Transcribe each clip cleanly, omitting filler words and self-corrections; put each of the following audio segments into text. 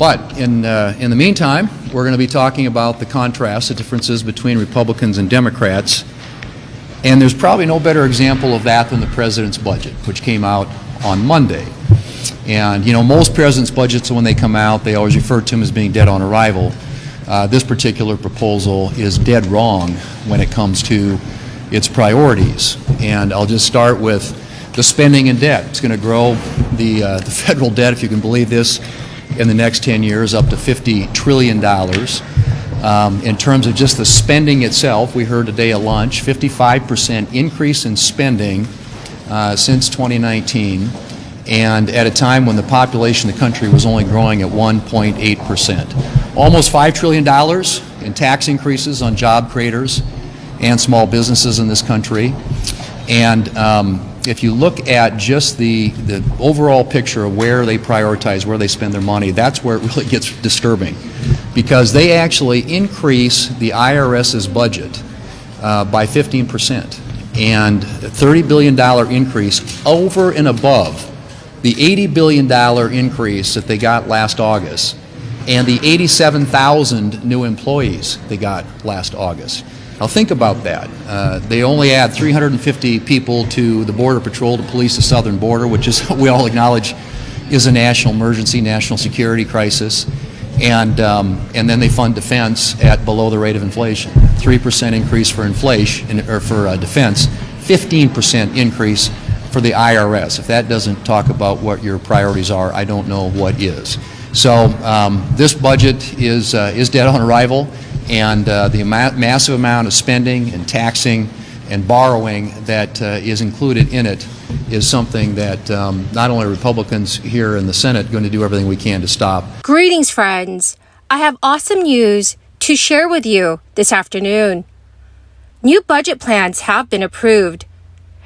But in the meantime, we're going to be talking about the contrast, the differences between Republicans and Democrats. And there's probably no better example of that than the president's budget, which came out on Monday. And, you know, most president's budgets, when they come out, they always refer to them as being dead on arrival. This particular proposal is dead wrong when it comes to its priorities. And I'll just start with the spending and debt. It's going to grow the federal debt, if you can believe this, in the next 10 years up to $50 trillion. In terms of just the spending itself, we heard today at lunch, 55% increase in spending since 2019, and at a time when the population of the country was only growing at 1.8%. Almost $5 trillion in tax increases on job creators and small businesses in this country. And if you look at just the overall picture of where they prioritize, where they spend their money, that's where it really gets disturbing, because they actually increase the IRS's budget by 15%, and $30 billion increase over and above the $80 billion increase that they got last August and the 87,000 new employees they got last August. Now think about that. They only add 350 people to the Border Patrol to police the southern border, which is, we all acknowledge, is a national emergency, national security crisis. And then they fund defense at below the rate of inflation. 3% increase for inflation, or for defense, 15% increase for the IRS. If that doesn't talk about what your priorities are, I don't know what is. So this budget is dead on arrival, and the massive amount of spending and taxing and borrowing that is included in it is something that not only Republicans here in the Senate are going to do everything we can to stop. Greetings, friends. I have awesome news to share with you this afternoon. New budget plans have been approved,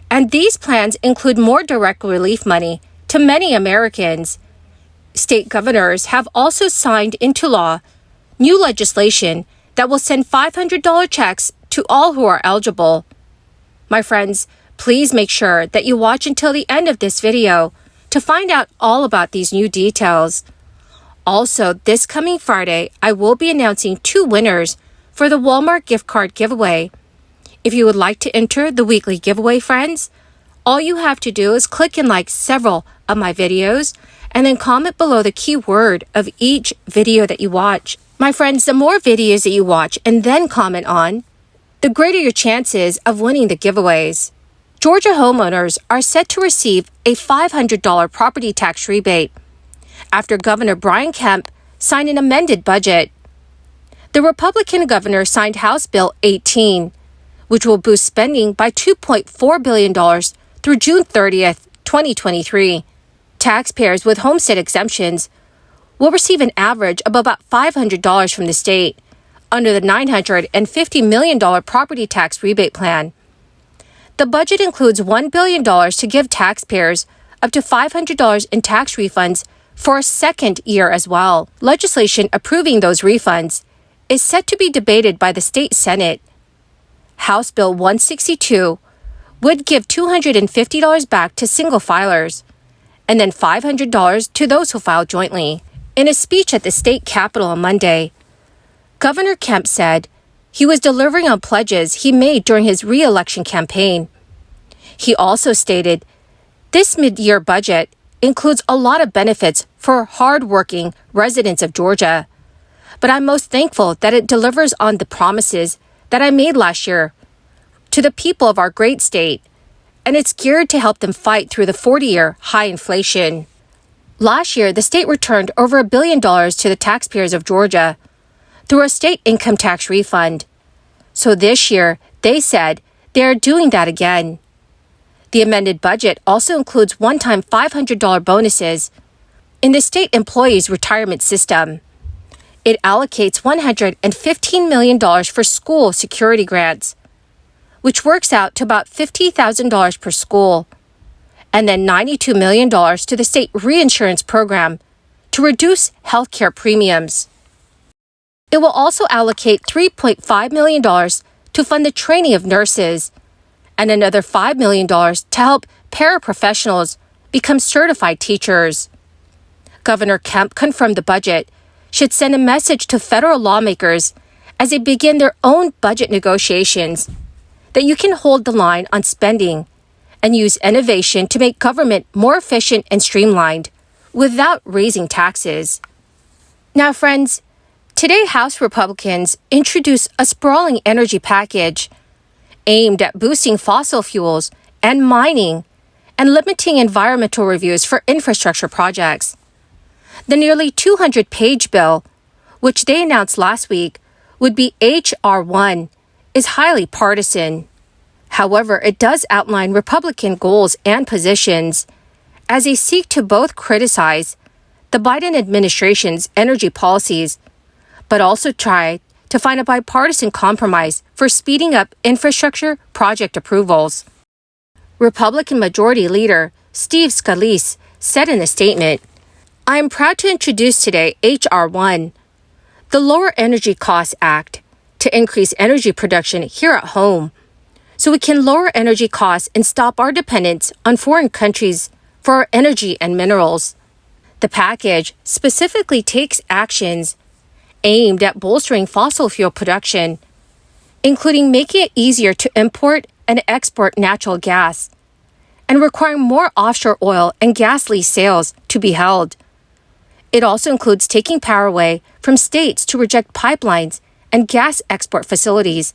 and these plans include more direct relief money to many Americans. State governors have also signed into law new legislation that will send $500 checks to all who are eligible. My friends, please make sure that you watch until the end of this video to find out all about these new details. Also, this coming Friday, I will be announcing 2 winners for the Walmart gift card giveaway. If you would like to enter the weekly giveaway, friends, all you have to do is click and like several of my videos and then comment below the keyword of each video that you watch. My friends, the more videos that you watch and then comment on, the greater your chances of winning the giveaways. Georgia homeowners are set to receive a $500 property tax rebate after Governor Brian Kemp signed an amended budget. The Republican governor signed House Bill 18, which will boost spending by $2.4 billion through June 30th, 2023. Taxpayers with homestead exemptions will receive an average of about $500 from the state under the $950 million property tax rebate plan. The budget includes $1 billion to give taxpayers up to $500 in tax refunds for a second year as well. Legislation approving those refunds is set to be debated by the state Senate. House Bill 162 would give $250 back to single filers and then $500 to those who file jointly. In a speech at the state capitol on Monday, Governor Kemp said he was delivering on pledges he made during his re-election campaign. He also stated, "This mid-year budget includes a lot of benefits for hard-working residents of Georgia, but I'm most thankful that it delivers on the promises that I made last year to the people of our great state, and it's geared to help them fight through the 40-year high inflation." Last year, the state returned over $1 billion to the taxpayers of Georgia through a state income tax refund. So this year, they said they are doing that again. The amended budget also includes one-time $500 bonuses in the state employees' retirement system. It allocates $115 million for school security grants, which works out to about $50,000 per school, and then $92 million to the state reinsurance program to reduce healthcare premiums. It will also allocate $3.5 million to fund the training of nurses and another $5 million to help paraprofessionals become certified teachers. Governor Kemp confirmed the budget should send a message to federal lawmakers as they begin their own budget negotiations that you can hold the line on spending and use innovation to make government more efficient and streamlined without raising taxes. Now, friends, today House Republicans introduced a sprawling energy package aimed at boosting fossil fuels and mining and limiting environmental reviews for infrastructure projects. The nearly 200-page bill, which they announced last week would be H.R. 1, is highly partisan. However, it does outline Republican goals and positions as they seek to both criticize the Biden administration's energy policies, but also try to find a bipartisan compromise for speeding up infrastructure project approvals. Republican Majority Leader Steve Scalise said in a statement, "I am proud to introduce today H.R. 1, the Lower Energy Costs Act, to increase energy production here at home, so we can lower energy costs and stop our dependence on foreign countries for our energy and minerals." The package specifically takes actions aimed at bolstering fossil fuel production, including making it easier to import and export natural gas, and requiring more offshore oil and gas lease sales to be held. It also includes taking power away from states to reject pipelines and gas export facilities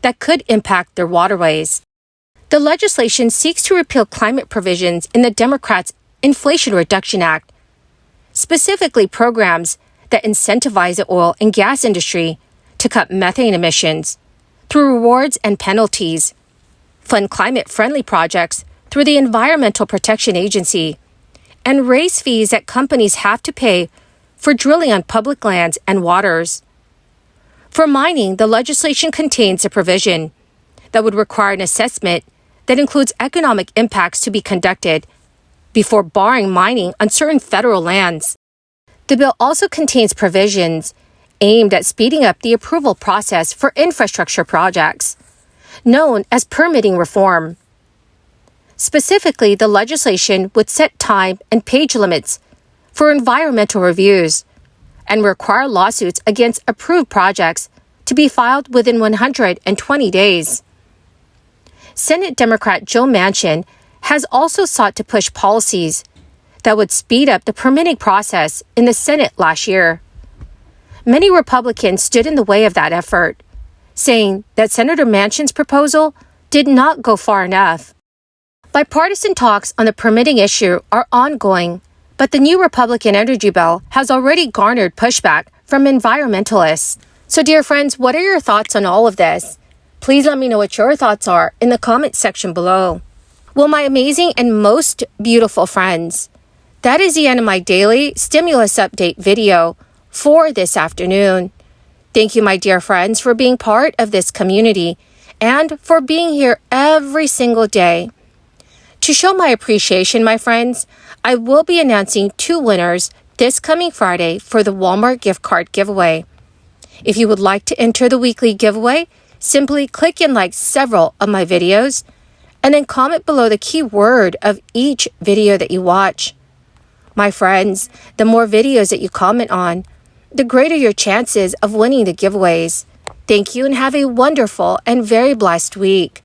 that could impact their waterways. The legislation seeks to repeal climate provisions in the Democrats' Inflation Reduction Act, specifically programs that incentivize the oil and gas industry to cut methane emissions through rewards and penalties, fund climate-friendly projects through the Environmental Protection Agency, and raise fees that companies have to pay for drilling on public lands and waters. For mining, the legislation contains a provision that would require an assessment that includes economic impacts to be conducted before barring mining on certain federal lands. The bill also contains provisions aimed at speeding up the approval process for infrastructure projects, known as permitting reform. Specifically, the legislation would set time and page limits for environmental reviews and require lawsuits against approved projects to be filed within 120 days. Senate Democrat Joe Manchin has also sought to push policies that would speed up the permitting process in the Senate last year. Many Republicans stood in the way of that effort, saying that Senator Manchin's proposal did not go far enough. Bipartisan talks on the permitting issue are ongoing, but the new Republican energy bill has already garnered pushback from environmentalists. So, dear friends, what are your thoughts on all of this? Please let me know what your thoughts are in the comment section below. Well, my amazing and most beautiful friends, that is the end of my daily stimulus update video for this afternoon. Thank you, my dear friends, for being part of this community and for being here every single day. To show my appreciation, my friends, I will be announcing 2 winners this coming Friday for the Walmart gift card giveaway. If you would like to enter the weekly giveaway, simply click and like several of my videos, and then comment below the keyword of each video that you watch. My friends, the more videos that you comment on, the greater your chances of winning the giveaways. Thank you and have a wonderful and very blessed week.